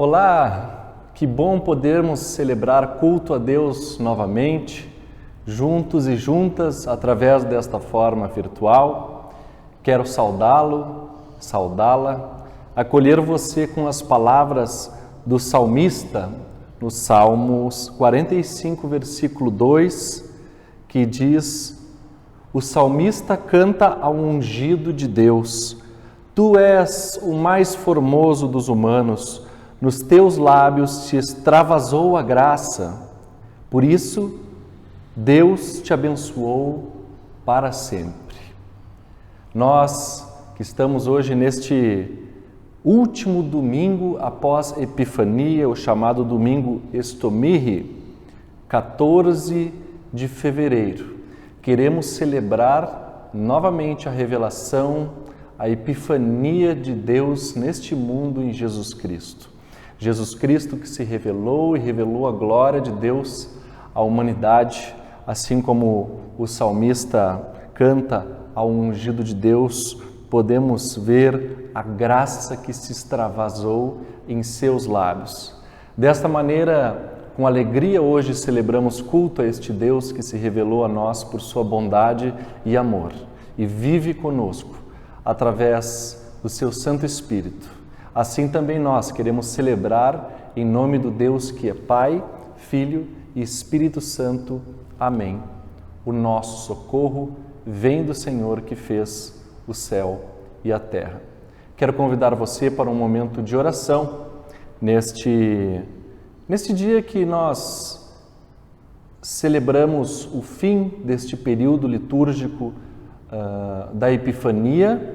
Olá, que bom podermos celebrar culto a Deus novamente, juntos e juntas, através desta forma virtual. Quero saudá-lo, saudá-la, acolher você com as palavras do salmista, no Salmos 45, versículo 2, que diz: o salmista canta ao ungido de Deus: Tu és o mais formoso dos humanos, nos teus lábios se extravasou a graça. Por isso, Deus te abençoou para sempre. Nós que estamos hoje neste último domingo após Epifania, o chamado domingo Estomirri, 14 de fevereiro, queremos celebrar novamente a revelação, a epifania de Deus neste mundo em Jesus Cristo. Jesus Cristo que se revelou e revelou a glória de Deus à humanidade, assim como o salmista canta ao ungido de Deus, podemos ver a graça que se extravasou em seus lábios. Desta maneira, com alegria hoje celebramos culto a este Deus que se revelou a nós por sua bondade e amor e vive conosco através do seu Santo Espírito. Assim também nós queremos celebrar em nome do Deus que é Pai, Filho e Espírito Santo. Amém. O nosso socorro vem do Senhor que fez o céu e a terra. Quero convidar você para um momento de oração neste dia que nós celebramos o fim deste período litúrgico da Epifania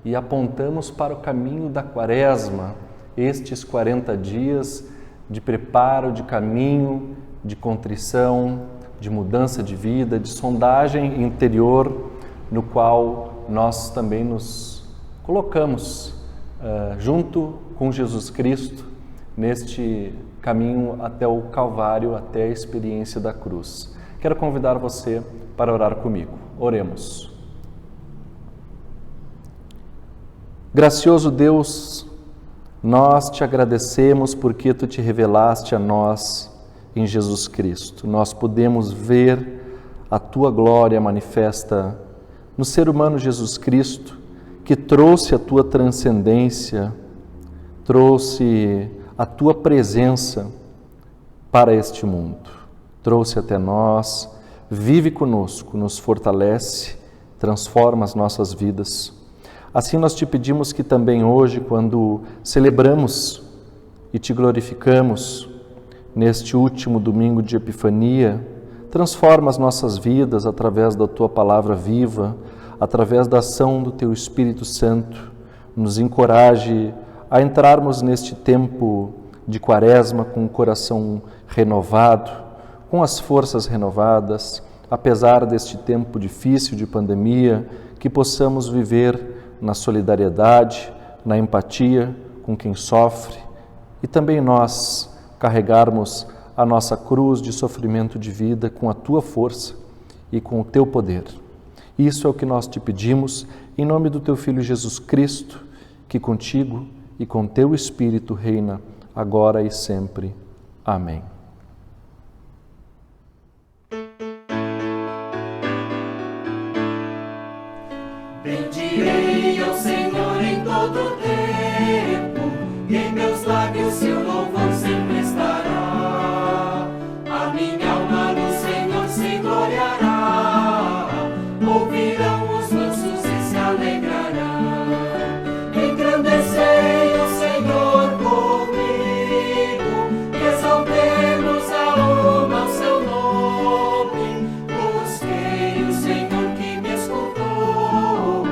e apontamos para o caminho da Quaresma, estes 40 dias de preparo, de caminho, de contrição, de mudança de vida, de sondagem interior, no qual nós também nos colocamos junto com Jesus Cristo neste caminho até o Calvário, até a experiência da cruz. Quero convidar você para orar comigo. Oremos. Gracioso Deus, nós te agradecemos porque tu te revelaste a nós em Jesus Cristo. Nós podemos ver a tua glória manifesta no ser humano Jesus Cristo, que trouxe a tua transcendência, trouxe a tua presença para este mundo, trouxe até nós, vive conosco, nos fortalece, transforma as nossas vidas. Assim nós te pedimos que também hoje, quando celebramos e te glorificamos neste último domingo de Epifania, transforma as nossas vidas através da tua palavra viva, através da ação do teu Espírito Santo, nos encoraje a entrarmos neste tempo de Quaresma com o coração renovado, com as forças renovadas, apesar deste tempo difícil de pandemia, que possamos viver na solidariedade, na empatia com quem sofre e também nós carregarmos a nossa cruz de sofrimento de vida com a tua força e com o teu poder. Isso é o que nós te pedimos em nome do teu Filho Jesus Cristo, que contigo e com teu Espírito reina agora e sempre. Amém. Bendirei ao Senhor em todo tempo, e em meus lábios seu louvor sempre estará. A minha alma no Senhor se gloriará, ouvirão os mansos e se alegrarão. Engrandecei o Senhor comigo, exaltemos a uma ao seu nome. Busquei o Senhor que me escutou,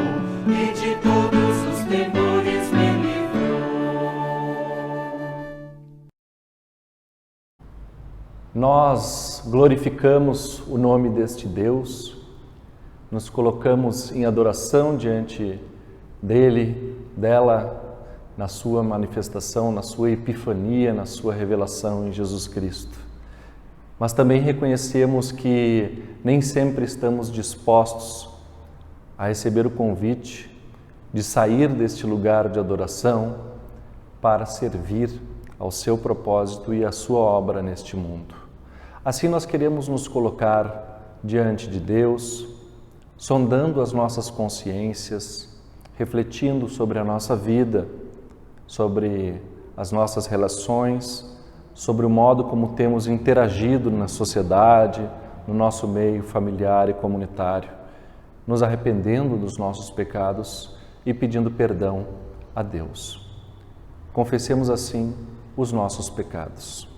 e de todos os temores me livrou. Nós glorificamos o nome deste Deus, nos colocamos em adoração diante dele, dela, na sua manifestação, na sua epifania, na sua revelação em Jesus Cristo. Mas também reconhecemos que nem sempre estamos dispostos a receber o convite de sair deste lugar de adoração para servir ao seu propósito e à sua obra neste mundo. Assim nós queremos nos colocar diante de Deus, sondando as nossas consciências, refletindo sobre a nossa vida, sobre as nossas relações, sobre o modo como temos interagido na sociedade, no nosso meio familiar e comunitário, nos arrependendo dos nossos pecados e pedindo perdão a Deus. Confessemos assim os nossos pecados.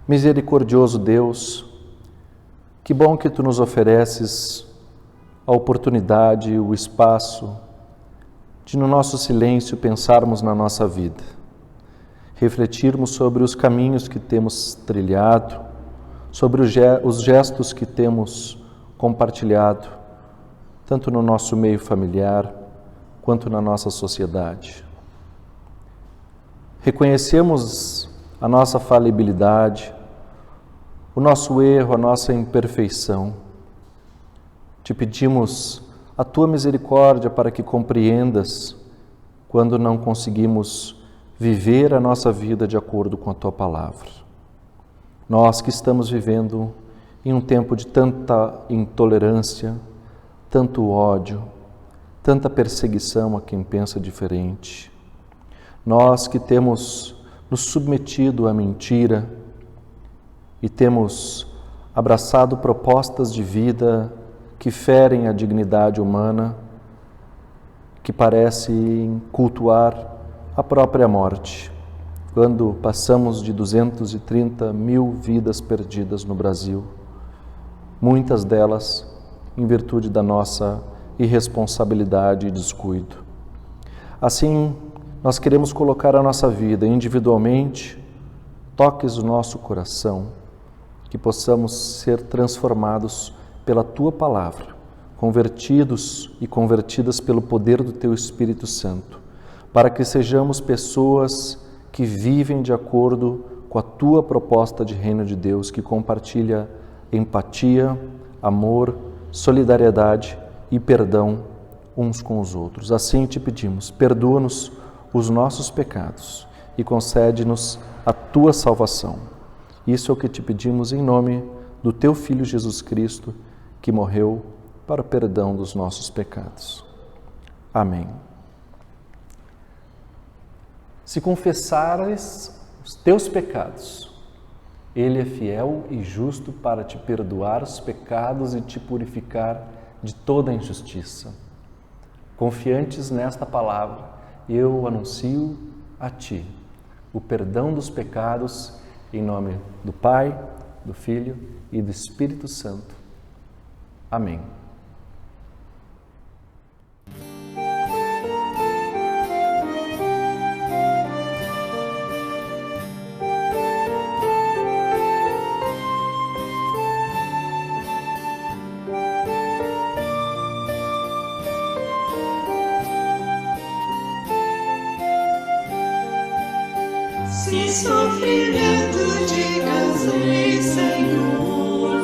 Misericordioso Deus, que bom que Tu nos ofereces a oportunidade, o espaço de no nosso silêncio pensarmos na nossa vida, refletirmos sobre os caminhos que temos trilhado, sobre os gestos que temos compartilhado, tanto no nosso meio familiar quanto na nossa sociedade. Reconhecemos a nossa falibilidade, o nosso erro, a nossa imperfeição. Te pedimos a Tua misericórdia para que compreendas quando não conseguimos viver a nossa vida de acordo com a Tua palavra. Nós que estamos vivendo em um tempo de tanta intolerância, tanto ódio, tanta perseguição a quem pensa diferente. Nós que temos nos submetido à mentira e temos abraçado propostas de vida que ferem a dignidade humana, que parecem cultuar a própria morte, quando passamos de 230 mil vidas perdidas no Brasil, muitas delas em virtude da nossa irresponsabilidade e descuido. Assim, nós queremos colocar a nossa vida individualmente, toques o nosso coração, que possamos ser transformados pela Tua palavra, convertidos e convertidas pelo poder do Teu Espírito Santo, para que sejamos pessoas que vivem de acordo com a Tua proposta de reino de Deus, que compartilha empatia, amor, solidariedade e perdão uns com os outros. Assim te pedimos, perdoa-nos os nossos pecados e concede-nos a Tua salvação. Isso é o que te pedimos em nome do Teu Filho Jesus Cristo, que morreu para o perdão dos nossos pecados. Amém. Se confessares os teus pecados, Ele é fiel e justo para te perdoar os pecados e te purificar de toda injustiça. Confiantes nesta palavra, eu anuncio a ti o perdão dos pecados em nome do Pai, do Filho e do Espírito Santo. Amém. Se sofrimento te cansei, Senhor,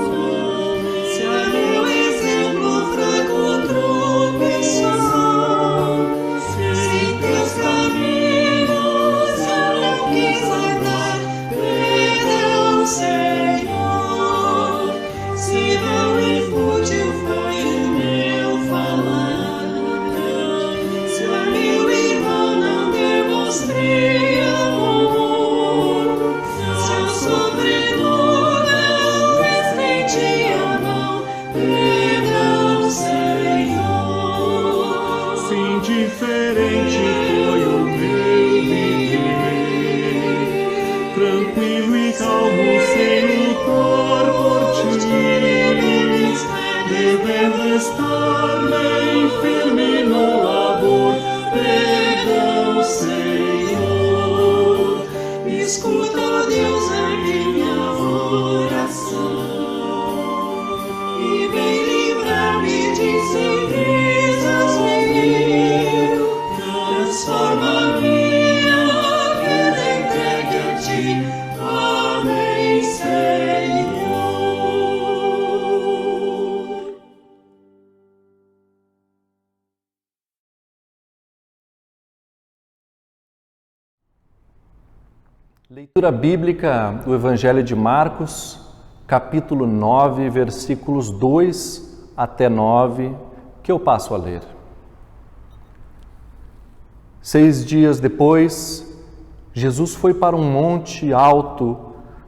se a meu exemplo fraco tropeçou, se em teus caminhos eu não quis andar, perdão, Senhor, se vão e fútil foi o meu falar, se a meu irmão não demonstrei diferente foi o meu viver, tranquilo e calmo sem lutar por ti, devendo estar bem firme no labor. Perdão, Senhor, escuta, Deus, a minha oração e vem livrar-me de incertezas, menino, transforma minha vida entregue a ti. Amém, Senhor. Leitura bíblica do Evangelho de Marcos, capítulo 9, versículos 2 até 9, que eu passo a ler. 6 dias depois, Jesus foi para um monte alto,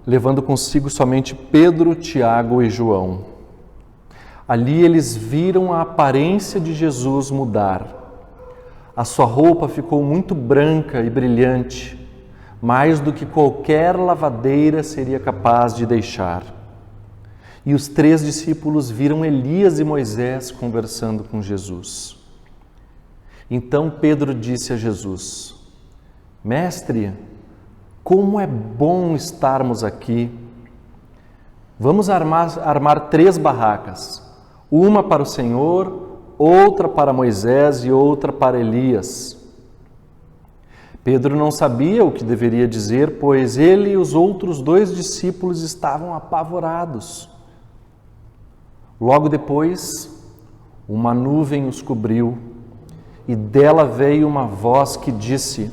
levando consigo somente Pedro, Tiago e João. Ali eles viram a aparência de Jesus mudar. A sua roupa ficou muito branca e brilhante, mais do que qualquer lavadeira seria capaz de deixar. E os 3 discípulos viram Elias e Moisés conversando com Jesus. Então Pedro disse a Jesus: Mestre, como é bom estarmos aqui. Vamos armar 3 barracas, uma para o Senhor, outra para Moisés e outra para Elias. Pedro não sabia o que deveria dizer, pois ele e os outros 2 discípulos estavam apavorados. Logo depois, uma nuvem os cobriu e dela veio uma voz que disse: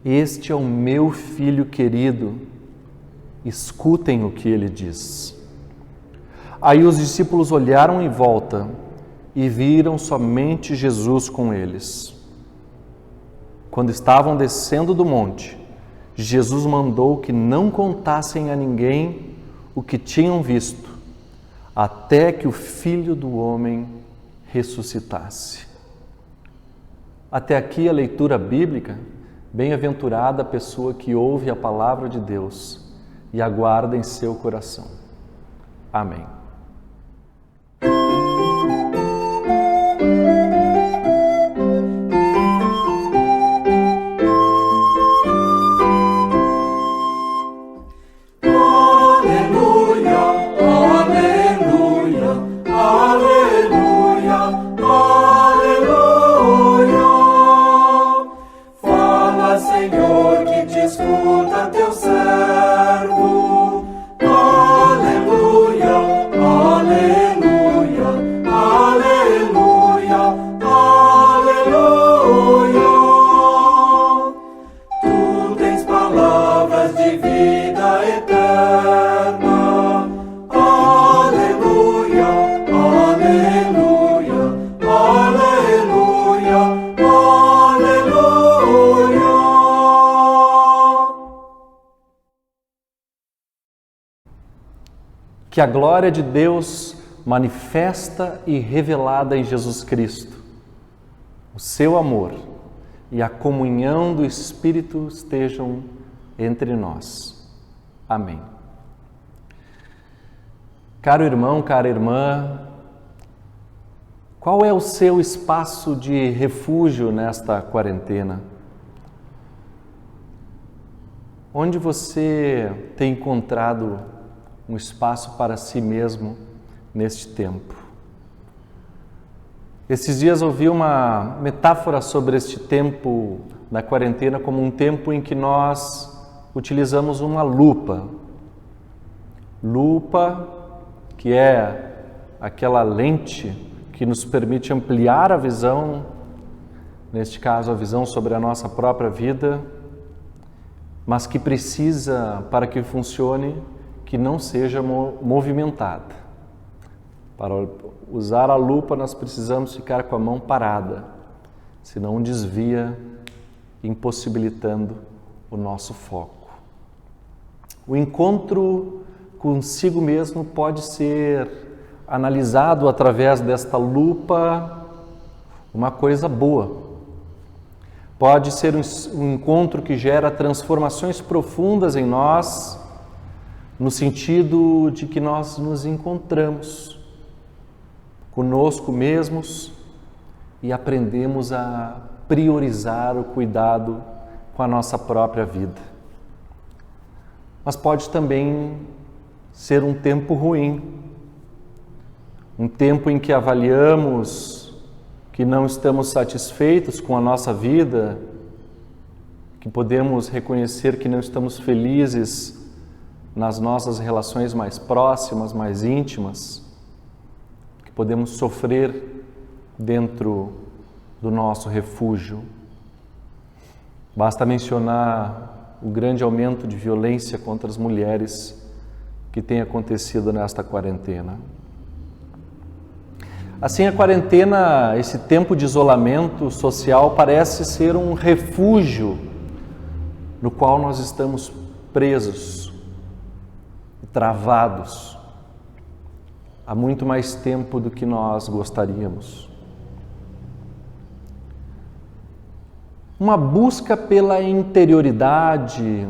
Este é o meu filho querido, escutem o que ele diz. Aí os discípulos olharam em volta e viram somente Jesus com eles. Quando estavam descendo do monte, Jesus mandou que não contassem a ninguém o que tinham visto, até que o Filho do Homem ressuscitasse. Até aqui a leitura bíblica. Bem-aventurada a pessoa que ouve a palavra de Deus e aguarda em seu coração. Amém. Que a glória de Deus manifesta e revelada em Jesus Cristo, o seu amor e a comunhão do Espírito estejam entre nós. Amém. Caro irmão, cara irmã, qual é o seu espaço de refúgio nesta quarentena? Onde você tem encontrado um espaço para si mesmo neste tempo? Esses dias ouvi uma metáfora sobre este tempo da quarentena como um tempo em que nós utilizamos uma lupa. Lupa, que é aquela lente que nos permite ampliar a visão, neste caso a visão sobre a nossa própria vida, mas que precisa, para que funcione, que não seja movimentada. Para usar a lupa, nós precisamos ficar com a mão parada, senão desvia, impossibilitando o nosso foco. O encontro consigo mesmo pode ser analisado através desta lupa uma coisa boa. Pode ser um encontro que gera transformações profundas em nós, no sentido de que nós nos encontramos conosco mesmos e aprendemos a priorizar o cuidado com a nossa própria vida. Mas pode também ser um tempo ruim, um tempo em que avaliamos que não estamos satisfeitos com a nossa vida, que podemos reconhecer que não estamos felizes nas nossas relações mais próximas, mais íntimas, que podemos sofrer dentro do nosso refúgio. Basta mencionar o grande aumento de violência contra as mulheres que tem acontecido nesta quarentena. Assim, a quarentena, esse tempo de isolamento social, parece ser um refúgio no qual nós estamos presos, travados, há muito mais tempo do que nós gostaríamos. Uma busca pela interioridade,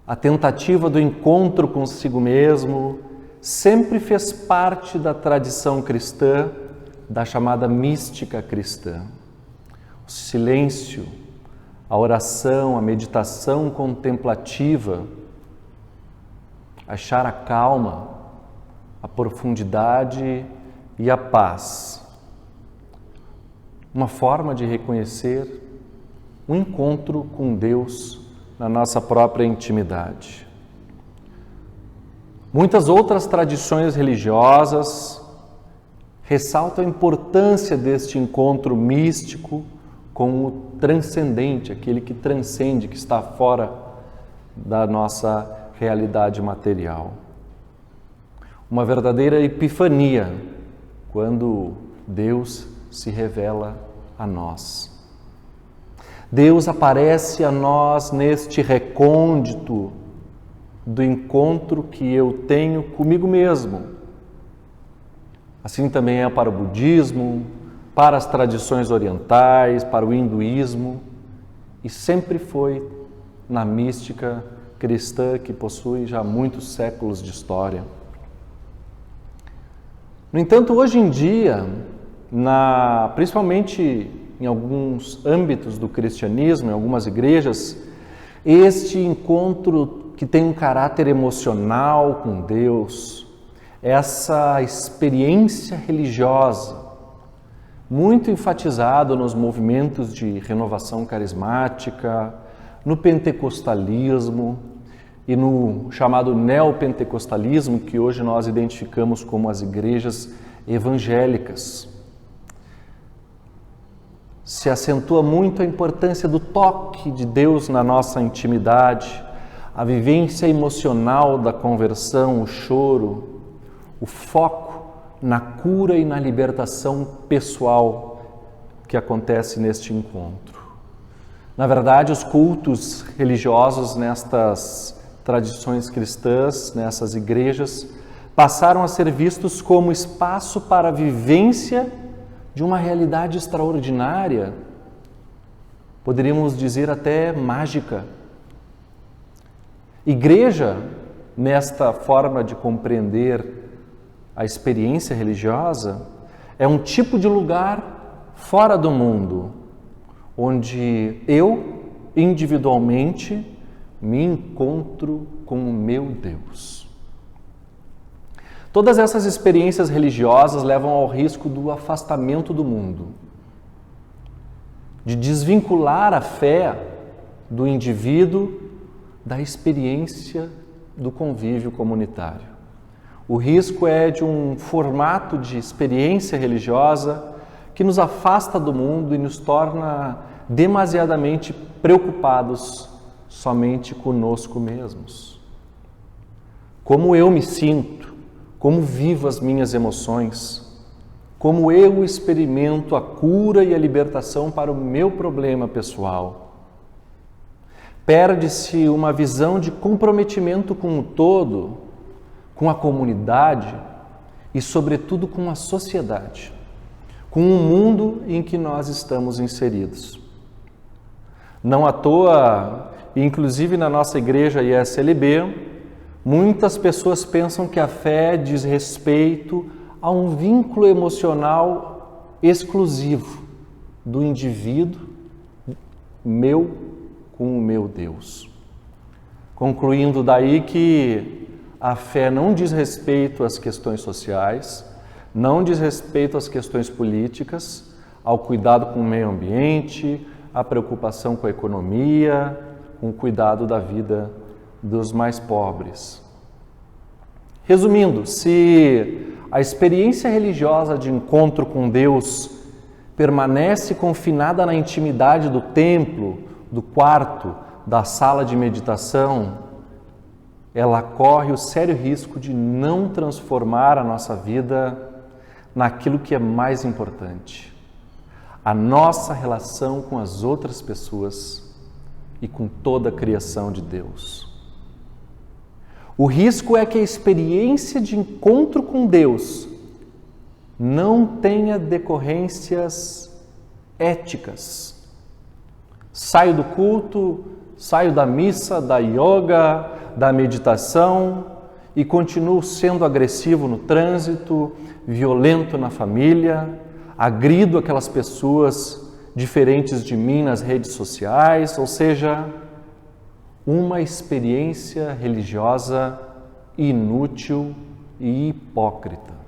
a tentativa do encontro consigo mesmo, sempre fez parte da tradição cristã, da chamada mística cristã. O silêncio, a oração, a meditação contemplativa, achar a calma, a profundidade e a paz. Uma forma de reconhecer o encontro com Deus na nossa própria intimidade. Muitas outras tradições religiosas ressaltam a importância deste encontro místico com o transcendente, aquele que transcende, que está fora da nossa realidade material. Uma verdadeira epifania, quando Deus se revela a nós. Deus aparece a nós neste recôndito do encontro que eu tenho comigo mesmo. Assim também é para o budismo, para as tradições orientais, para o hinduísmo, e sempre foi na mística cristã que possui já muitos séculos de história. No entanto, hoje em dia, principalmente em alguns âmbitos do cristianismo, em algumas igrejas, este encontro que tem um caráter emocional com Deus, essa experiência religiosa, muito enfatizado nos movimentos de renovação carismática, no pentecostalismo e no chamado neopentecostalismo, que hoje nós identificamos como as igrejas evangélicas. Se acentua muito a importância do toque de Deus na nossa intimidade, a vivência emocional da conversão, o choro, o foco na cura e na libertação pessoal que acontece neste encontro. Na verdade, os cultos religiosos nestas tradições cristãs, nessas igrejas, passaram a ser vistos como espaço para a vivência de uma realidade extraordinária, poderíamos dizer até mágica. Igreja, nesta forma de compreender a experiência religiosa, é um tipo de lugar fora do mundo, onde eu, individualmente, me encontro com o meu Deus. Todas essas experiências religiosas levam ao risco do afastamento do mundo, de desvincular a fé do indivíduo da experiência do convívio comunitário. O risco é de um formato de experiência religiosa que nos afasta do mundo e nos torna demasiadamente preocupados somente conosco mesmos. Como eu me sinto, como vivo as minhas emoções, como eu experimento a cura e a libertação para o meu problema pessoal. Perde-se uma visão de comprometimento com o todo, com a comunidade e, sobretudo, com a sociedade, com o mundo em que nós estamos inseridos. Não à toa, inclusive na nossa igreja ISLB, muitas pessoas pensam que a fé diz respeito a um vínculo emocional exclusivo do indivíduo meu com o meu Deus. Concluindo daí que a fé não diz respeito às questões sociais, não diz respeito às questões políticas, ao cuidado com o meio ambiente, à preocupação com a economia, com o cuidado da vida dos mais pobres. Resumindo, se a experiência religiosa de encontro com Deus permanece confinada na intimidade do templo, do quarto, da sala de meditação, ela corre o sério risco de não transformar a nossa vida naquilo que é mais importante: a nossa relação com as outras pessoas e com toda a criação de Deus. O risco é que a experiência de encontro com Deus não tenha decorrências éticas. Saio do culto, saio da missa, da yoga, da meditação e continuo sendo agressivo no trânsito, violento na família, agrido aquelas pessoas diferentes de mim nas redes sociais, ou seja, uma experiência religiosa inútil e hipócrita.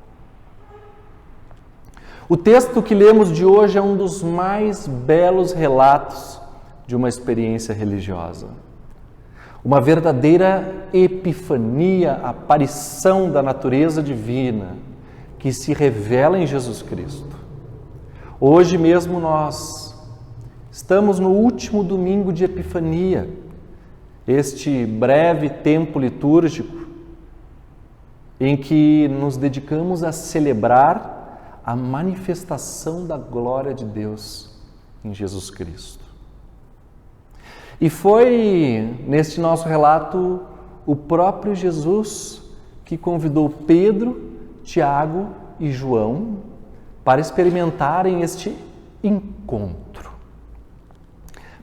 O texto que lemos de hoje é um dos mais belos relatos de uma experiência religiosa. Uma verdadeira epifania, aparição da natureza divina que se revela em Jesus Cristo. Hoje mesmo nós estamos no último domingo de Epifania, este breve tempo litúrgico em que nos dedicamos a celebrar a manifestação da glória de Deus em Jesus Cristo. E foi, neste nosso relato, o próprio Jesus que convidou Pedro, Tiago e João para experimentarem este encontro,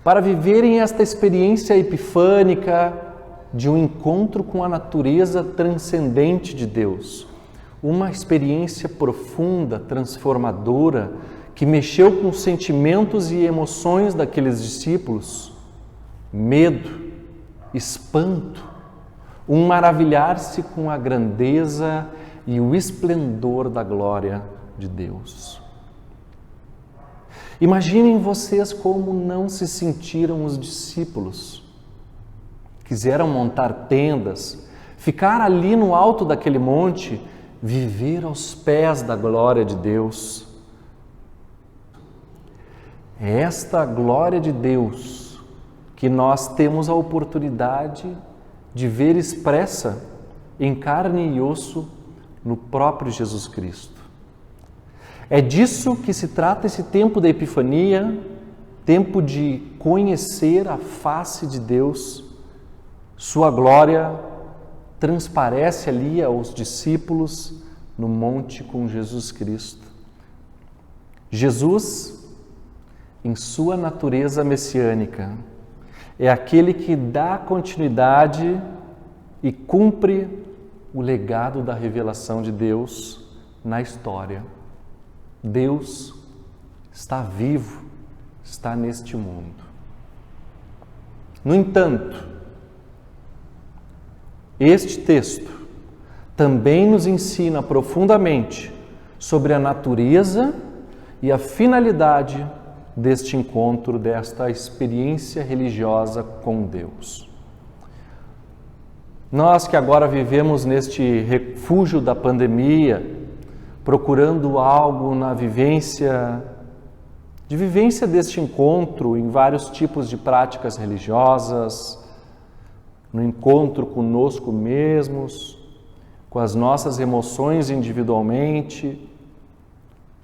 para viverem esta experiência epifânica de um encontro com a natureza transcendente de Deus, uma experiência profunda, transformadora, que mexeu com os sentimentos e emoções daqueles discípulos. Medo, espanto, um maravilhar-se com a grandeza e o esplendor da glória de Deus. Imaginem vocês como não se sentiram os discípulos. Quiseram montar tendas, ficar ali no alto daquele monte, viver aos pés da glória de Deus. É esta glória de Deus que nós temos a oportunidade de ver expressa em carne e osso no próprio Jesus Cristo. É disso que se trata esse tempo da Epifania, tempo de conhecer a face de Deus. Sua glória transparece ali aos discípulos no monte com Jesus Cristo. Jesus, em sua natureza messiânica, é aquele que dá continuidade e cumpre o legado da revelação de Deus na história. Deus está vivo, está neste mundo. No entanto, este texto também nos ensina profundamente sobre a natureza e a finalidade deste encontro, desta experiência religiosa com Deus. Nós que agora vivemos neste refúgio da pandemia, procurando algo na vivência deste encontro em vários tipos de práticas religiosas, no encontro conosco mesmos, com as nossas emoções individualmente,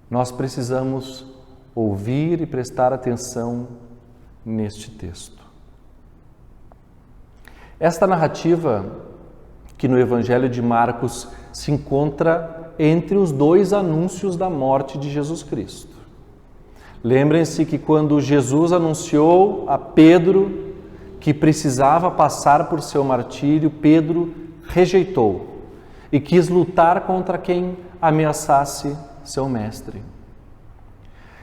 nós precisamos ouvir e prestar atenção neste texto. Esta narrativa, que no Evangelho de Marcos se encontra entre os dois anúncios da morte de Jesus Cristo. Lembrem-se que quando Jesus anunciou a Pedro que precisava passar por seu martírio, Pedro rejeitou e quis lutar contra quem ameaçasse seu mestre.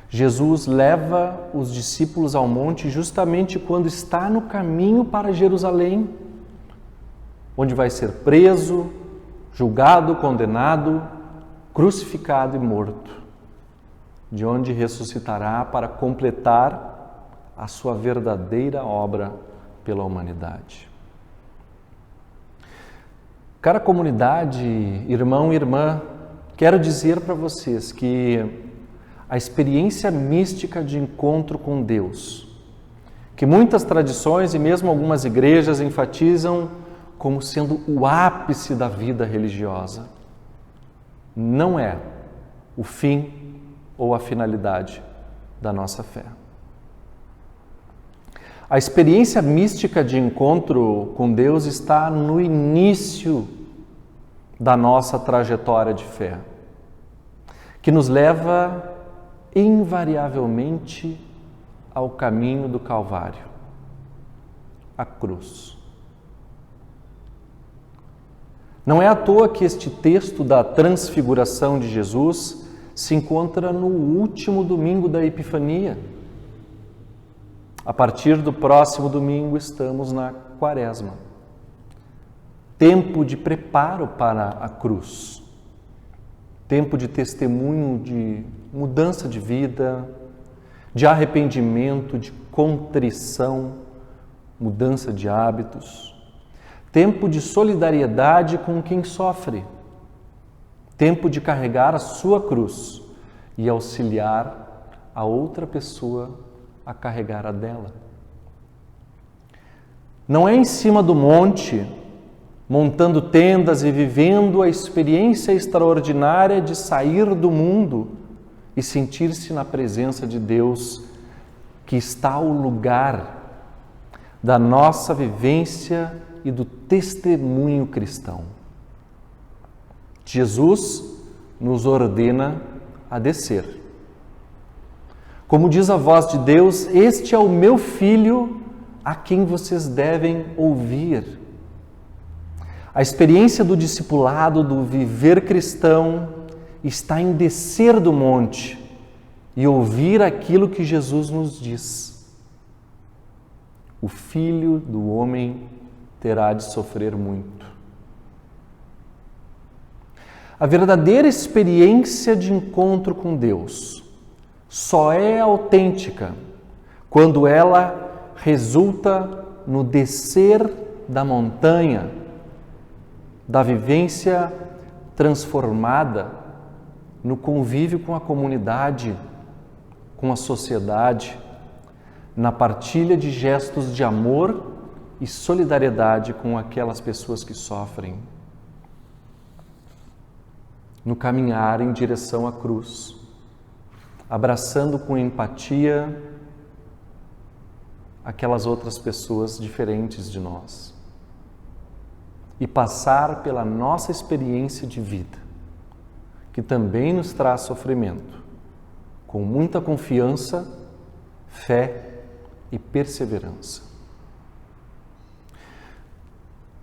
Jesus leva os discípulos ao monte justamente quando está no caminho para Jerusalém, onde vai ser preso, julgado, condenado, crucificado e morto, de onde ressuscitará para completar a sua verdadeira obra pela humanidade. Cara comunidade, irmão e irmã, quero dizer para vocês que a experiência mística de encontro com Deus, que muitas tradições e mesmo algumas igrejas enfatizam como sendo o ápice da vida religiosa. Não é o fim ou a finalidade da nossa fé. A experiência mística de encontro com Deus está no início da nossa trajetória de fé, que nos leva invariavelmente ao caminho do Calvário, a cruz. Não é à toa que este texto da transfiguração de Jesus se encontra no último domingo da Epifania. A partir do próximo domingo estamos na Quaresma. Tempo de preparo para a cruz. Tempo de testemunho de mudança de vida, de arrependimento, de contrição, mudança de hábitos. Tempo de solidariedade com quem sofre. Tempo de carregar a sua cruz e auxiliar a outra pessoa a carregar a dela. Não é em cima do monte, montando tendas e vivendo a experiência extraordinária de sair do mundo e sentir-se na presença de Deus, que está o lugar da nossa vivência e do testemunho cristão. Jesus nos ordena a descer. Como diz a voz de Deus, este é o meu filho a quem vocês devem ouvir. A experiência do discipulado, do viver cristão, está em descer do monte e ouvir aquilo que Jesus nos diz. O Filho do Homem terá de sofrer muito. A verdadeira experiência de encontro com Deus só é autêntica quando ela resulta no descer da montanha, da vivência transformada, no convívio com a comunidade, com a sociedade, na partilha de gestos de amor e solidariedade com aquelas pessoas que sofrem, no caminhar em direção à cruz, abraçando com empatia aquelas outras pessoas diferentes de nós e passar pela nossa experiência de vida, que também nos traz sofrimento, com muita confiança, fé e perseverança.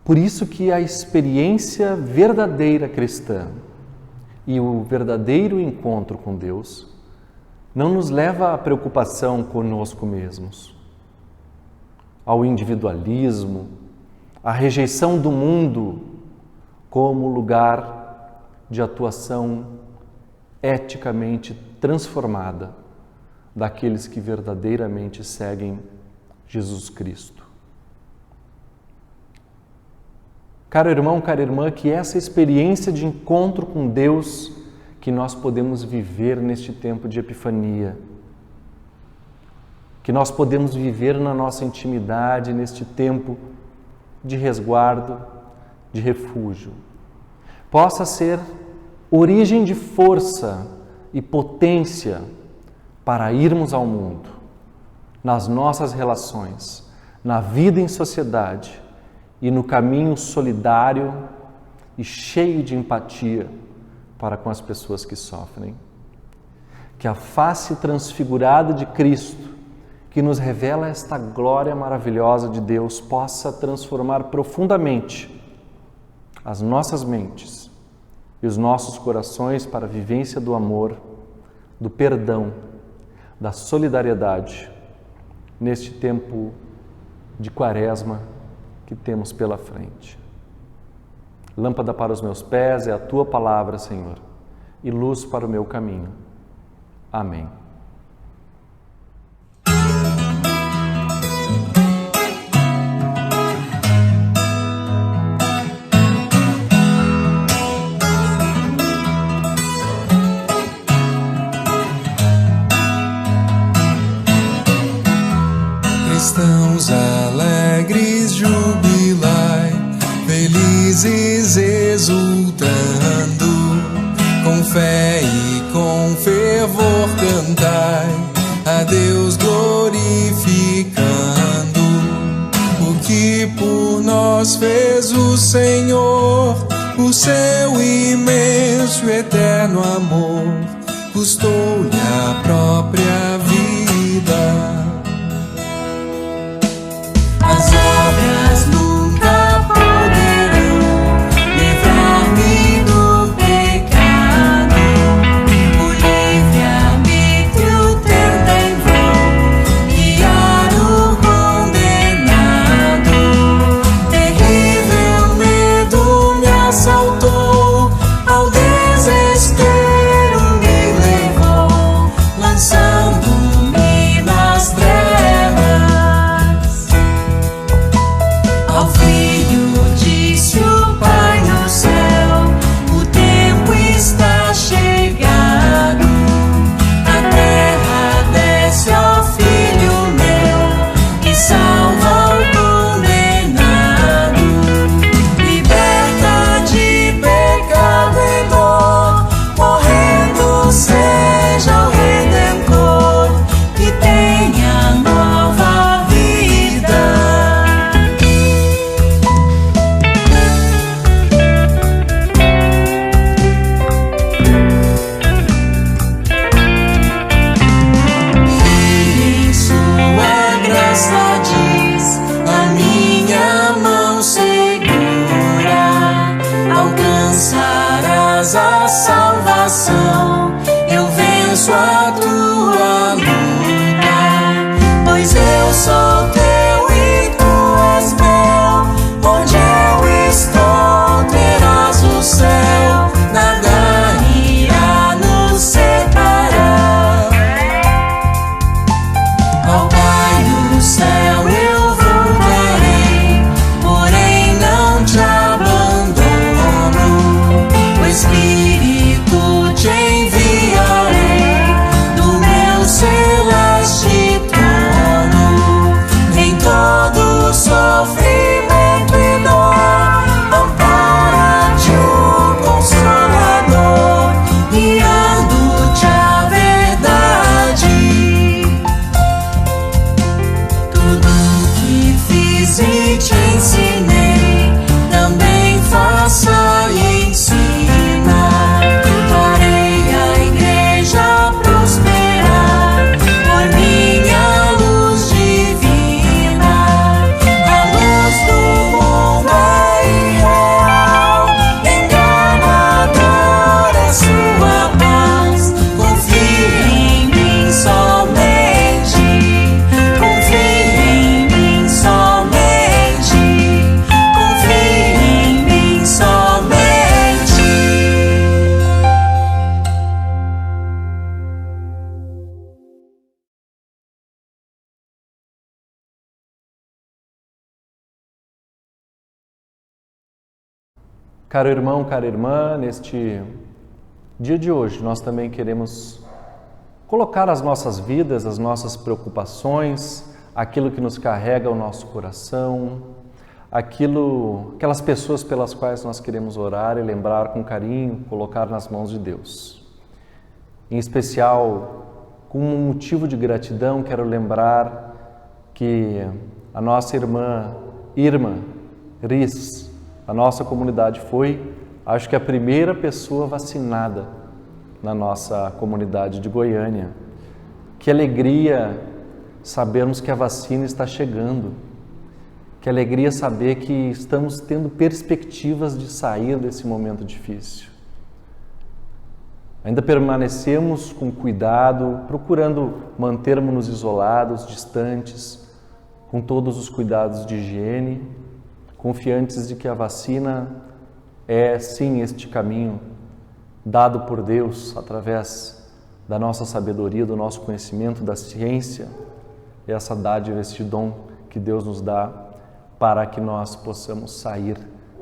Por isso que a experiência verdadeira cristã e o verdadeiro encontro com Deus não nos leva à preocupação conosco mesmos, ao individualismo, à rejeição do mundo como lugar de atuação eticamente transformada daqueles que verdadeiramente seguem Jesus Cristo. Caro irmão, cara irmã, que essa experiência de encontro com Deus que nós podemos viver neste tempo de Epifania, que nós podemos viver na nossa intimidade, neste tempo de resguardo, de refúgio, possa ser origem de força e potência para irmos ao mundo, nas nossas relações, na vida em sociedade e no caminho solidário e cheio de empatia para com as pessoas que sofrem. Que a face transfigurada de Cristo, que nos revela esta glória maravilhosa de Deus, possa transformar profundamente as nossas mentes e os nossos corações para a vivência do amor, do perdão, da solidariedade, neste tempo de Quaresma que temos pela frente. Lâmpada para os meus pés é a Tua palavra, Senhor, e luz para o meu caminho. Amém. cristãos alegres jubilai, felizes exultando, com fé e com fervor cantai, a Deus glorificando, o que por nós fez o Senhor, o seu imenso e eterno amor, custou-lhe a própria vida. As obras nunca poderão livrar-me do pecado, o livre-arbítrio tenta em vão guiar o condenado. Terrível medo me assaltou, ao desespero me levou, lançando-me nas trevas. Ao Filho disse o Pai no céu, o tempo está chegado. A terra desce ao Filho meu, e salva o condenado. Liberta de pecado e dor, morrendo seja o Redentor, que tenha nova vida. Em sua graça diz, a minha mão segura, alcançarás a salvação, eu venço a tua luta, pois eu sou teu e tu és meu, onde eu estou terás o céu, nada irá nos separar. Ao Pai no céu eu voltarei, porém não te abandono, o Espírito te enviarei, do meu celeste trono, em todo sofrimento e dor, ampara-te o Consolador, guiando-te à verdade. Tudo que fiz e te ensinei, também faça e ensina. Farei a igreja prosperar, por minha luz divina. A luz do mundo é irreal, enganadora é sua paz. Confie em mim somente, confie em mim somente, confie em mim somente. Caro irmão, cara irmã, neste dia de hoje nós também queremos colocar as nossas vidas, as nossas preocupações, aquilo que nos carrega o nosso coração, aquelas pessoas pelas quais nós queremos orar e lembrar com carinho, colocar nas mãos de Deus. Em especial, como um motivo de gratidão, quero lembrar que a nossa irmã Irma Riz, a nossa comunidade foi, acho que a primeira pessoa vacinada na nossa comunidade de Goiânia. Que alegria sabermos que a vacina está chegando. Que alegria saber que estamos tendo perspectivas de sair desse momento difícil. Ainda permanecemos com cuidado, procurando mantermos-nos isolados, distantes, com todos os cuidados de higiene, confiantes de que a vacina é sim este caminho dado por Deus através da nossa sabedoria, do nosso conhecimento, da ciência, essa dádiva, este dom que Deus nos dá para que nós possamos sair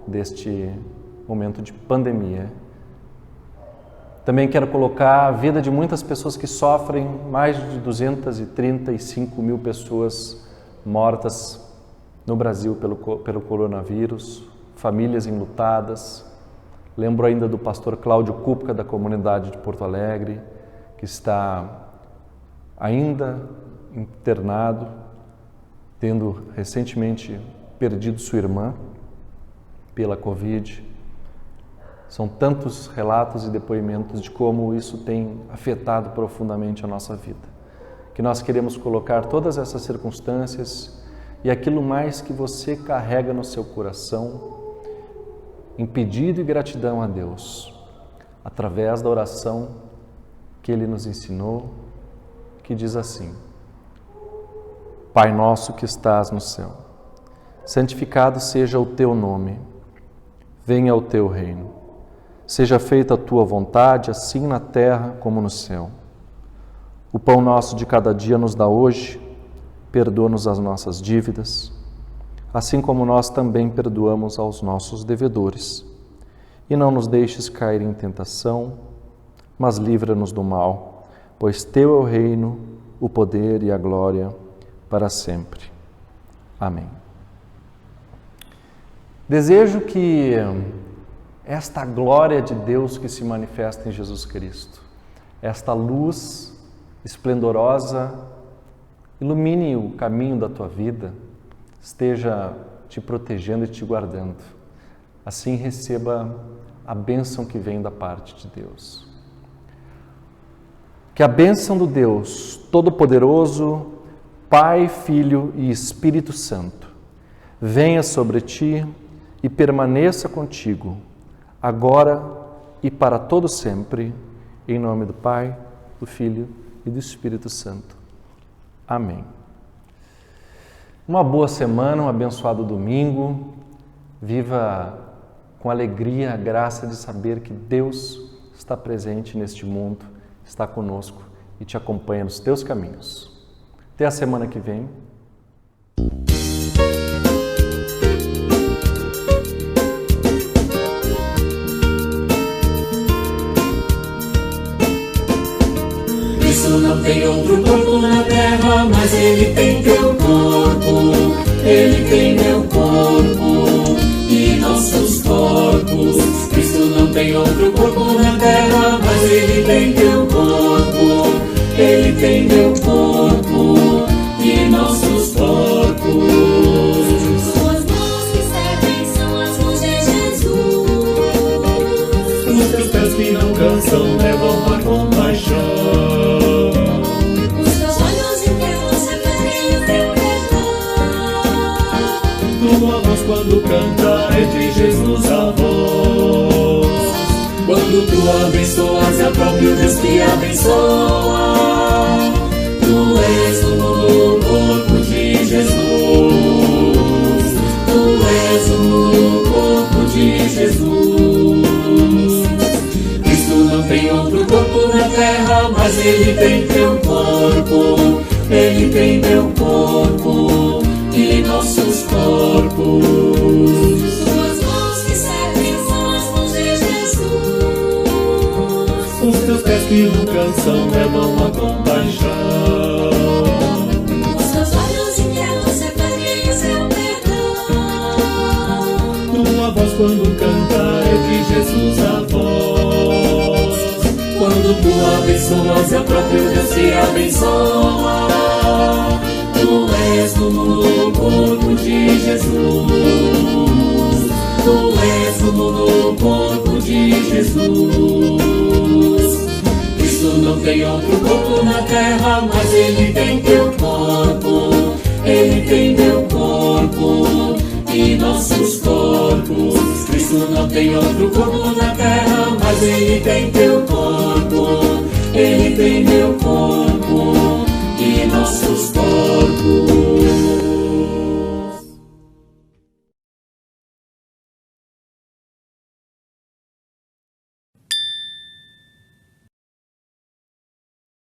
deste momento de pandemia. Também quero colocar a vida de muitas pessoas que sofrem, mais de 235 mil pessoas mortas no Brasil pelo coronavírus, famílias enlutadas. Lembro ainda do pastor Cláudio Kupka, da comunidade de Porto Alegre, que está ainda internado, tendo recentemente perdido sua irmã pela Covid. São tantos relatos e depoimentos de como isso tem afetado profundamente a nossa vida, que nós queremos colocar todas essas circunstâncias e aquilo mais que você carrega no seu coração em pedido e gratidão a Deus, através da oração que Ele nos ensinou, que diz assim: Pai nosso que estás no céu, santificado seja o teu nome, venha o teu reino, seja feita a tua vontade, assim na terra como no céu. O pão nosso de cada dia nos dá hoje, perdoa-nos as nossas dívidas, assim como nós também perdoamos aos nossos devedores. E não nos deixes cair em tentação, mas livra-nos do mal, pois teu é o reino, o poder e a glória para sempre. Amém. Desejo que esta glória de Deus que se manifesta em Jesus Cristo, esta luz esplendorosa, ilumine o caminho da tua vida, esteja te protegendo e te guardando. Assim receba a bênção que vem da parte de Deus. Que a bênção do Deus Todo-Poderoso, Pai, Filho e Espírito Santo, venha sobre ti e permaneça contigo, agora e para todo sempre, em nome do Pai, do Filho e do Espírito Santo. Amém. Uma boa semana, um abençoado domingo. Viva com alegria a graça de saber que Deus está presente neste mundo, está conosco e te acompanha nos teus caminhos. Até a semana que vem. Cristo não tem outro corpo na terra, mas Ele tem teu corpo. Ele tem meu corpo e nossos corpos. Cristo não tem outro corpo na terra, mas Ele tem teu corpo. Ele tem meu corpo e nossos corpos. Suas mãos que servem são as mãos de Jesus. Os teus pés que não cansam levam a compaixão. Os teus olhos em que você tem o teu perdão. Tua voz quando canta é de Jesus a voz. Quando tu abençoas é o próprio Deus que abençoa. Tu és o corpo de Jesus. Tu és o corpo de Jesus. Cristo não tem outro corpo na terra, mas Ele tem teu corpo. Ele tem meu corpo e nossos corpos. Suas mãos que servem são as mãos de Jesus. Os teus pés que não cansam levam a compaixão. Os teus olhos em que você tem o seu perdão. Tua voz quando canta é de Jesus a voz. Quando tu abençoas é o próprio Deus que abençoa. Tu és o corpo de Jesus. Tu és o corpo de Jesus. Cristo não tem outro corpo na terra, mas Ele tem teu corpo. Ele tem meu corpo e nossos corpos. Cristo não tem outro corpo na terra, mas Ele tem teu corpo.